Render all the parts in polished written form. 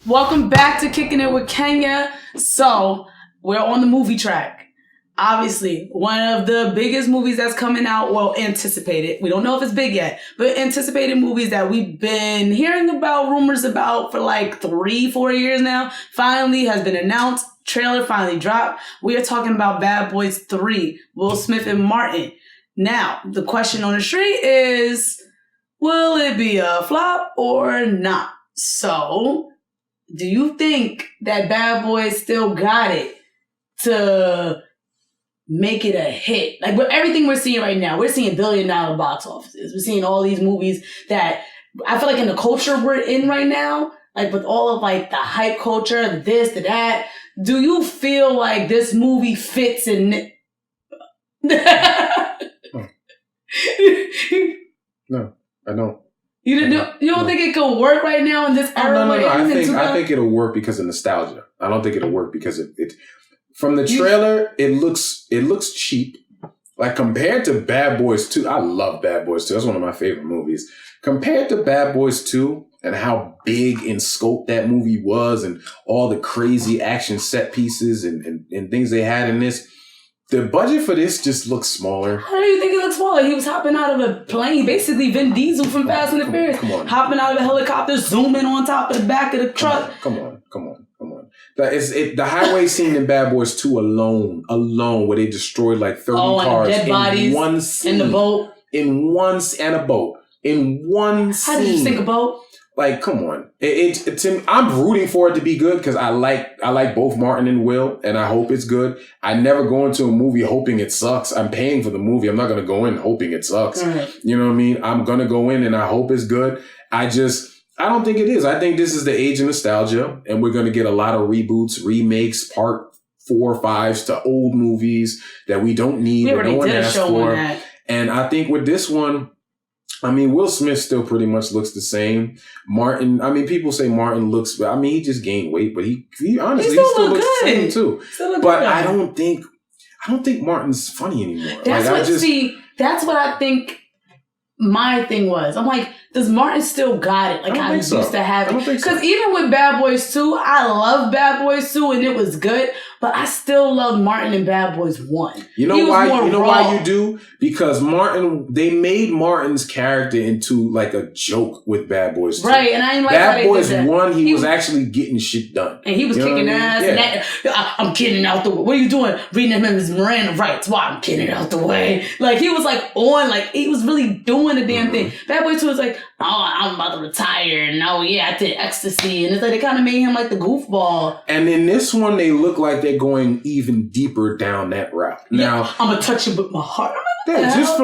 Welcome back to Kicking It with Kenya. So, we're on the movie track. Obviously, one of the biggest movies that's coming out, well, anticipated. We don't know if it's big yet, but anticipated movies that we've been hearing about, rumors about for like 3-4 years now, finally has been announced. Trailer finally dropped. We are talking about Bad Boys 3, Will Smith and Martin. Now, the question on the street is, will it be a flop or not? So, do you think that Bad Boys still got it to make it a hit? Like with everything we're seeing right now, we're seeing billion-dollar box offices. We're seeing all these movies that I feel like in the culture we're in right now, like with all of like the hype culture, the this, the that, do you feel like this movie fits in? No, I don't. You don't think it could work right now in this era? No. I think it'll work because of nostalgia. I don't think it'll work because it from the trailer, it looks cheap. Like compared to Bad Boys 2, I love Bad Boys 2. That's one of my favorite movies. Compared to Bad Boys 2 and how big in scope that movie was and all the crazy action set pieces and things they had in this, the budget for this just looks smaller. How do you think it looks smaller? He was hopping out of a plane, basically Vin Diesel from Fast and the Furious. Hopping out of a helicopter, zooming on top of the back of the truck. Come on. The highway scene in Bad Boys 2 alone, where they destroyed like 30 cars and dead bodies in one scene. In the boat. In one scene. How did you sink a boat? Like, come on. I'm rooting for it to be good because I like both Martin and Will, and I hope it's good. I never go into a movie hoping it sucks. I'm paying for the movie. I'm not going to go in hoping it sucks. Right. You know what I mean? I'm going to go in and I hope it's good. I don't think it is. I think this is the age of nostalgia, and we're going to get a lot of reboots, remakes, part 4 or 5s to old movies that we don't need, that no one asked for. And I think with this one, I mean, Will Smith still pretty much looks the same. Martin, I mean, people say Martin looks, I mean, he just gained weight, but he honestly he still looks the same too. But I don't think Martin's funny anymore. That's what I think my thing was. I'm like, does Martin still got it? Like I used to have it. Because even with Bad Boys 2, I love Bad Boys 2 and it was good, but I still love Martin in Bad Boys 1. You know why? You know why you do? Because they made Martin's character into like a joke with Bad Boys 2. Right, and I ain't like Bad Boys 1, he was actually getting shit done. And he was kicking ass. Yeah. And I'm getting out the way. What are you doing? Reading him his Miranda rights. Why? I'm getting out the way. Like he was like on, like he was really doing the damn thing. Bad Boys 2 was like, oh, I'm about to retire. And oh yeah, I did ecstasy. And it's like they kind of made him like the goofball. And in this one, they look like they're going even deeper down that route. Now I'm gonna touch it with my heart. Yeah, just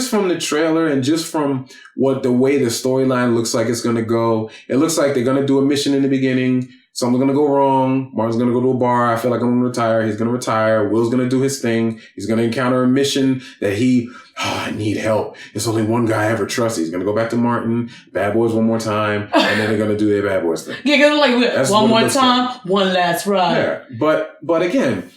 from the trailer and just from the way the storyline looks like it's gonna go, it looks like they're gonna do a mission in the beginning. Something's gonna go wrong. Martin's gonna go to a bar. I feel like I'm gonna retire. He's gonna retire. Will's gonna do his thing. He's gonna encounter a mission that I need help. There's only one guy I ever trust. He's gonna go back to Martin, Bad Boys one more time, and then they're gonna do their Bad Boys thing. Yeah, because like one more time, one last ride. Yeah, but again,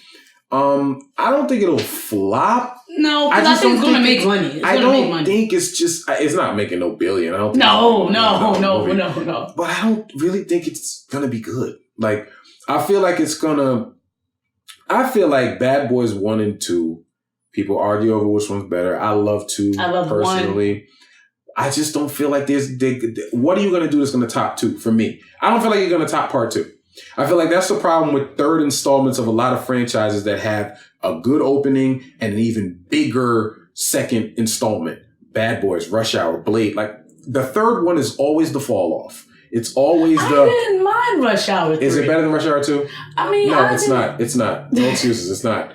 I don't think it'll flop. No, because I think it's going to make money. I don't think it's not making no billion. I don't think No. But I don't really think it's going to be good. Like, I feel like Bad Boys 1 and 2, people argue over which one's better. I love 2 personally. 1. I just don't feel like what are you going to do that's going to top 2 for me? I don't feel like you're going to top part 2. I feel like that's the problem with third installments of a lot of franchises that have a good opening and an even bigger second installment. Bad Boys, Rush Hour, Blade. Like the third one is always the fall off. It's always I didn't mind Rush Hour 3. Is it better than Rush Hour 2? I mean, no, it's not. It's not. No excuses. It's not.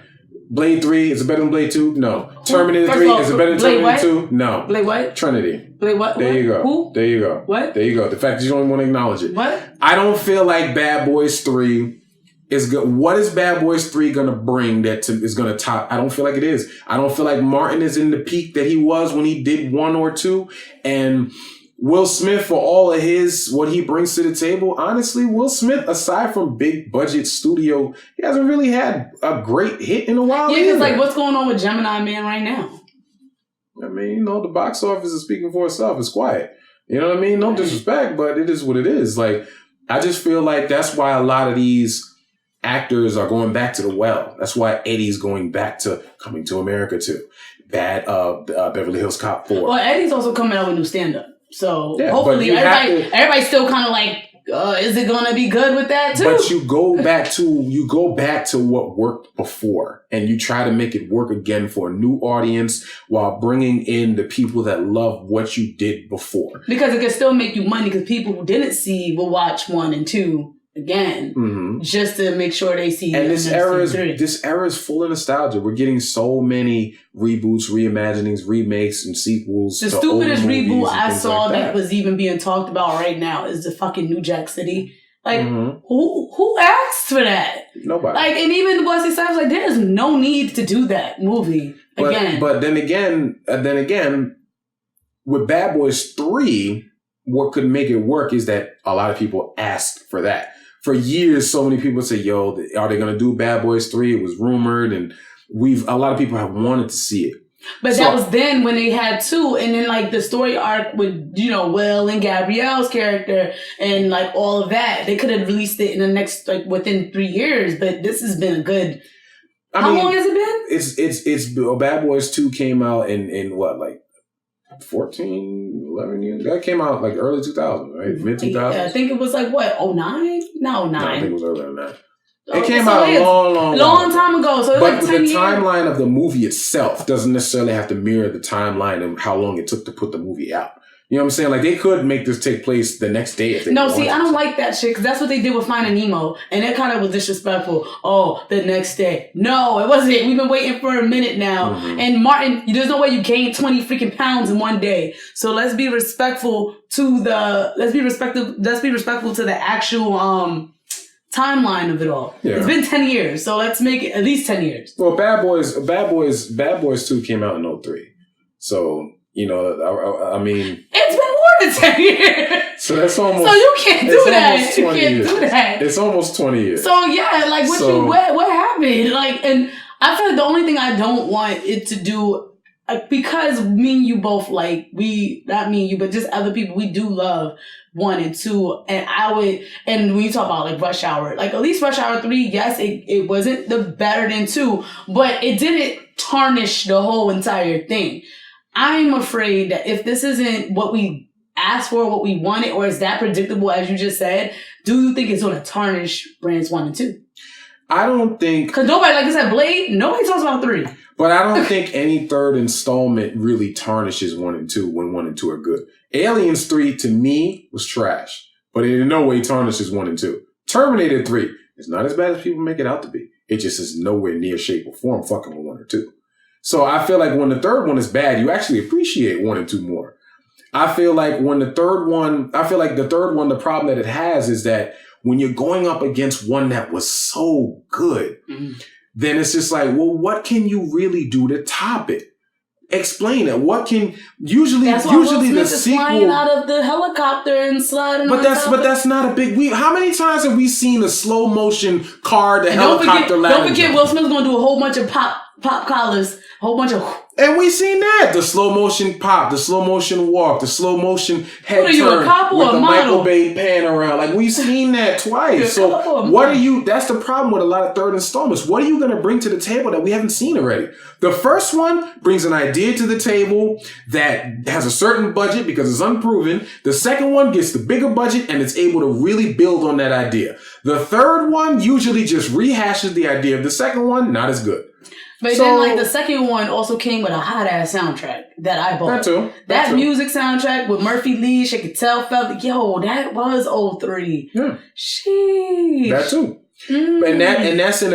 Blade 3, is it better than Blade 2? No. Terminator 3, is it better than Terminator 2? No. Blade what? Trinity. Blade what? There you go. Who? There you go. What? There you go. The fact that you don't even want to acknowledge it. What? I don't feel like Bad Boys 3 is good. What is Bad Boys 3 going to bring is going to top? I don't feel like it is. I don't feel like Martin is in the peak that he was when he did 1 or 2. And Will Smith, for all of what he brings to the table, honestly, Will Smith, aside from big budget studio, he hasn't really had a great hit in a while. Yeah, because like what's going on with Gemini Man right now? I mean, the box office is speaking for itself. It's quiet. You know what I mean? No disrespect, but it is what it is. Like, I just feel like that's why a lot of these actors are going back to the well. That's why Eddie's going back to Coming to America 2. Beverly Hills Cop 4. Well, Eddie's also coming out with new stand-up. So Yeah, hopefully but everybody's still kind of like, is it going to be good with that too? But you go back to what worked before, and you try to make it work again for a new audience while bringing in the people that love what you did before. Because it can still make you money, because people who didn't see will watch 1 and 2 again, just to make sure they see. And this era is full of nostalgia. We're getting so many reboots, reimaginings, remakes, and sequels. The stupidest reboot I saw that was even being talked about right now is the fucking New Jack City. Like, who asked for that? Nobody. Like, and even Wesley Snipes, like, there's no need to do that movie again. But then again, with Bad Boys 3, what could make it work is that a lot of people asked for that. For years, so many people say, yo, are they going to do Bad Boys 3? It was rumored, and a lot of people have wanted to see it. But that was then when they had 2, and then like the story arc with, Will and Gabrielle's character and like all of that. They could have released it in the next, like within 3 years, but this has been a good... How long has it been? It's Bad Boys 2 came out in what, like 14, 11 years? That came out like early 2000, right? Mid 2000s? Yeah, I think it was like, what, 09? No, 09. No, I think it was earlier than that. It came out a long time ago. So but like 10 the years. timeline of the movie itself doesn't necessarily have to mirror the timeline of how long it took to put the movie out. You know what I'm saying? Like, they could make this take place the next day if they wanted. I don't like that shit, because that's what they did with Finding Nemo, and it kind of was disrespectful. Oh, the next day. No, it wasn't. We've been waiting for a minute now. And Martin, there's no way you gained 20 freaking pounds in one day. So let's be respectful to the actual timeline of it all. Yeah. It's been 10 years, so let's make it at least 10 years. Well, Bad Boys 2 came out in 03. So, I mean... It's been more than 10 years! So that's almost... So you can't do that. You can't years. do that. It's almost 20 years. So yeah, like what happened? Like, and I feel like the only thing I don't want it to do, because me and you both, like, not me and you, but just other people, we do love 1 and 2. And when you talk about like Rush Hour, like at least Rush Hour 3, yes, it wasn't the better than 2, but it didn't tarnish the whole entire thing. I'm afraid that if this isn't what we asked for, what we wanted, or is that predictable, as you just said, do you think it's going to tarnish Brands 1 and 2? I don't think... Because nobody, like I said, Blade, nobody talks about 3. But I don't think any third installment really tarnishes 1 and 2 when 1 and 2 are good. Aliens 3, to me, was trash. But it in no way tarnishes 1 and 2. Terminator 3 is not as bad as people make it out to be. It just is nowhere near shape or form fucking with 1 or 2. So I feel like when the third one is bad, you actually appreciate 1 and 2 more. I feel like the third one, the problem that it has is that when you're going up against one that was so good, then it's just like, well, what can you really do to top it? Explain it. What can usually the sequel flying out of the helicopter and sliding. But that's not a big. How many times have we seen a slow motion car, the helicopter landing? Don't forget, Will Smith's gonna do a whole bunch of pop collars, a whole bunch of. And we seen that. The slow motion pop, the slow motion walk, the slow motion head what are you, turn a cop or with a the model? Michael Bay pan around. Like, we've seen that twice. So that's the problem with a lot of third installments. What are you going to bring to the table that we haven't seen already? The first one brings an idea to the table that has a certain budget because it's unproven. The second one gets the bigger budget and it's able to really build on that idea. The third one usually just rehashes the idea of the second one, not as good. But then, like, the second one also came with a hot-ass soundtrack that I bought. That music soundtrack with Murphy Lee, Shake It Tell, felt, yo, that was 03. Yeah. Sheesh. That too. And that's in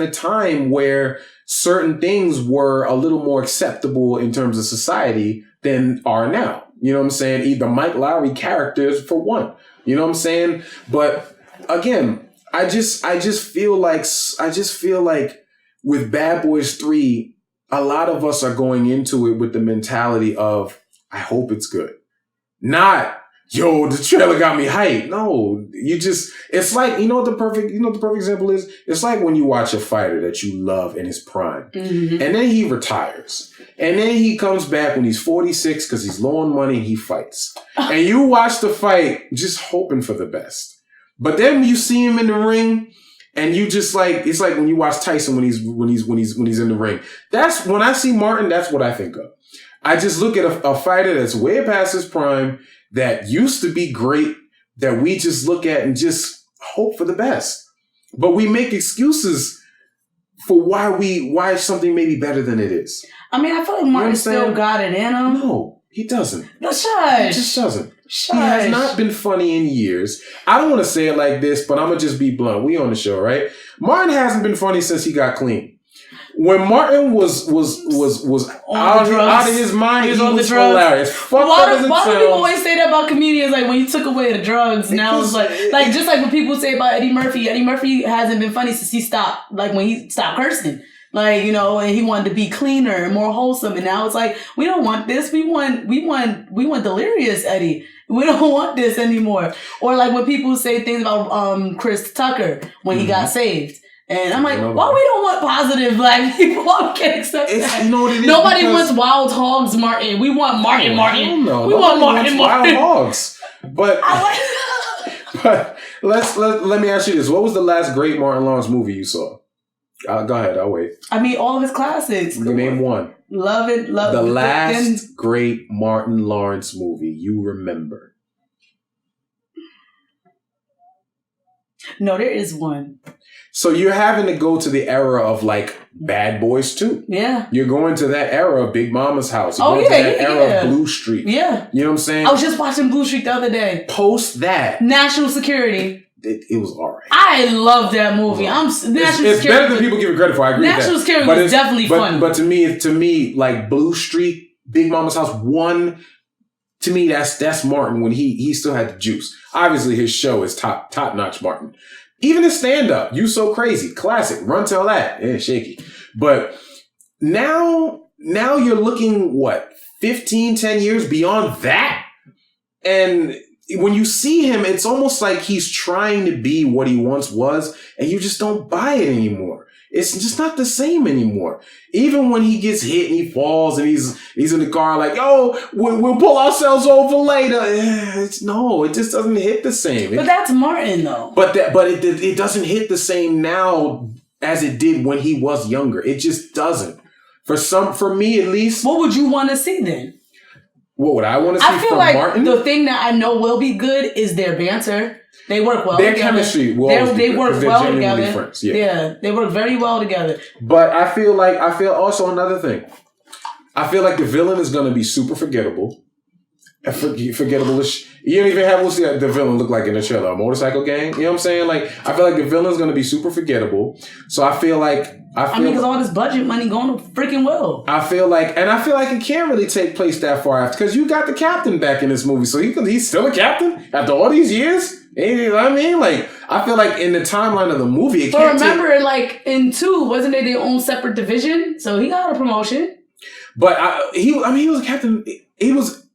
a time where certain things were a little more acceptable in terms of society than are now. You know what I'm saying? Either Mike Lowrey characters for one. You know what I'm saying? But again, I just feel like with Bad Boys 3, a lot of us are going into it with the mentality of, I hope it's good. Not, yo, the trailer got me hyped. No, it's like, you know what the perfect example is? It's like when you watch a fighter that you love in his prime, and then he retires. And then he comes back when he's 46 because he's low on money and he fights. And you watch the fight just hoping for the best. But then you see him in the ring and you just like, it's like when you watch Tyson when he's in the ring. That's when I see Martin, that's what I think of. I just look at a fighter that's way past his prime, that used to be great, that we just look at and just hope for the best. But we make excuses for why something may be better than it is. I mean, I feel like Martin still got it in him. No, he doesn't. No, shush. He just doesn't. Shush. He has not been funny in years. I don't want to say it like this, but I'm going to just be blunt. We on the show, right? Martin hasn't been funny since he got clean. When Martin was out of his mind, he was hilarious. Why do people always say that about comedians? Like when you took away the drugs, now it's like just like when people say about Eddie Murphy. Eddie Murphy hasn't been funny since he stopped. Like when he stopped cursing, like and he wanted to be cleaner and more wholesome. And now it's like we don't want this. We want delirious Eddie. We don't want this anymore. Or like when people say things about Chris Tucker when he got saved. And I'm like, why we don't want positive black people? I can't accept that. Nobody wants Wild Hogs Martin. We want Martin. We want Martin. Wild Hogs. But let me ask you this: what was the last great Martin Lawrence movie you saw? Go ahead. I'll wait. I mean, all of his classics. Name one. Love it. The last great Martin Lawrence movie you remember. No, there is one. So you're having to go to the era of like Bad Boys 2. Yeah. You're going to that era of Big Mama's House. You're going to that era of Blue Street. Yeah. You know what I'm saying? I was just watching Blue Street the other day. Post that. National Security. It was all right. I love that movie. It's better than people give it credit for. I agree with that. National Security was definitely fun. But to me, like Blue Street, Big Mama's House 1, to me, that's Martin when he still had the juice. Obviously, his show is top notch Martin. Even his stand-up, You So Crazy, classic, Run Tell That, shaky. But now you're looking, 10 years beyond that? And when you see him, it's almost like he's trying to be what he once was, and you just don't buy it anymore. It's just not the same anymore. Even when he gets hit and he falls and he's in the car like, we'll pull ourselves over later. It just doesn't hit the same. But that's Martin though. But it doesn't hit the same now as it did when he was younger. It just doesn't. For me at least. What would you want to see then? What would I want to see from Martin? I feel like the thing that I know will be good is their banter. They work well together. Their chemistry will always be good, work well together. Friends. Yeah, they work very well together. But I feel also another thing. I feel like the villain is going to be super forgettable. Forgettable-ish. You don't even have what the villain look like in the trailer. A motorcycle gang. You know what I'm saying? Like, I feel like the villain's going to be super forgettable. So I feel like... because all this budget money going to freaking well. I feel like it can't really take place that far after, because you got the captain back in this movie, so he's still a captain after all these years. You know what I mean? Like, I feel like in the timeline of the movie, it can't. But remember, like in 2, wasn't they their own separate division? So he got a promotion. But he was a captain. He was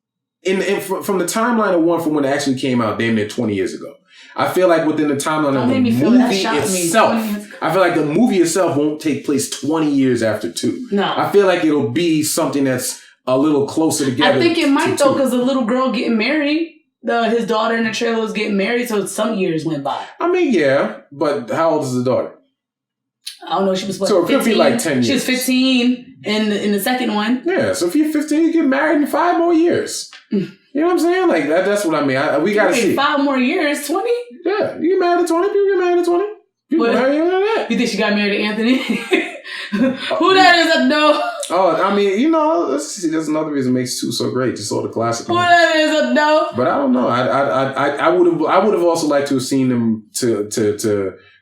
from the timeline of 1 from when it actually came out, damn near 20 years ago. I feel like within the timeline of the movie itself, I feel like the movie itself won't take place 20 years after 2. No. I feel like it'll be something that's a little closer together. I think it might though, because the little girl getting married, his daughter in the trailer was getting married, so some years went by. I mean, yeah, but how old is the daughter? I don't know. She was 15. So it could be like 10 years. She was 15 in the second one. Yeah, so if you're 15, you get married in 5 more years. You know what I'm saying? Like that's what I mean. We gotta see 5 more years, 20. Yeah, you get married at 20. People get married at 20. People marry younger than that. You think she got married to Anthony? Who that is? I know. Oh, I mean, let's see. There's another reason it makes 2 so great. Just all the classic. Who that is? I know. But I don't know. I would have also liked to have seen them to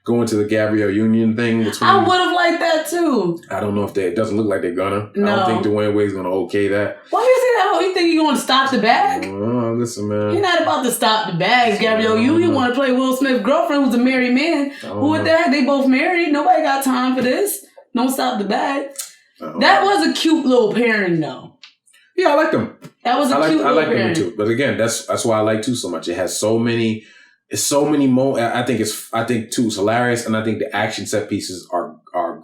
go into the Gabrielle Union thing. I would have liked that too. I don't know if it doesn't look like they're gonna. No. I don't think Dwayne Wade's gonna okay that. Why do you say that? You think you're gonna stop the bag? Listen, man. You're not about to stop the bags, Gabrielle. You want to play Will Smith's girlfriend who's a married man. Who with that? They both married. Nobody got time for this. Don't stop the bag. That was a cute little pairing though. Yeah, I like them. That was a cute little pairing. I like them too. But again, that's why I like 2 so much. It has so many moments. I think 2 is hilarious, and I think the action set pieces are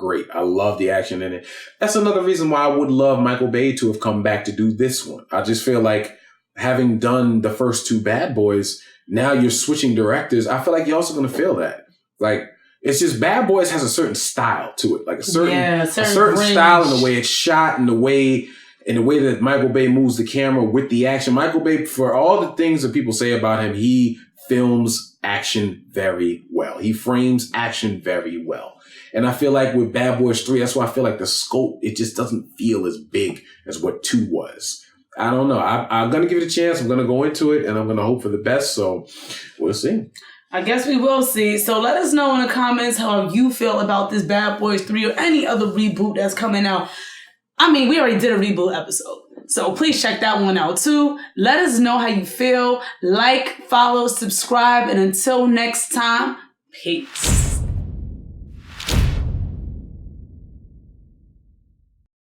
great. I love the action in it. That's another reason why I would love Michael Bay to have come back to do this one. I just feel like having done the first two Bad Boys, now you're switching directors. I feel like you're also going to feel that. Like, it's just Bad Boys has a certain style to it. Like a certain style in the way it's shot and the way that Michael Bay moves the camera with the action. Michael Bay, for all the things that people say about him, he films action very well. He frames action very well. And I feel like with Bad Boys 3, that's why I feel like the scope, it just doesn't feel as big as what 2 was. I don't know. I'm going to give it a chance. I'm going to go into it and I'm going to hope for the best. So we'll see. I guess we will see. So let us know in the comments how you feel about this Bad Boys 3 or any other reboot that's coming out. I mean, we already did a reboot episode, so please check that one out too. Let us know how you feel. Like, follow, subscribe, and until next time, peace.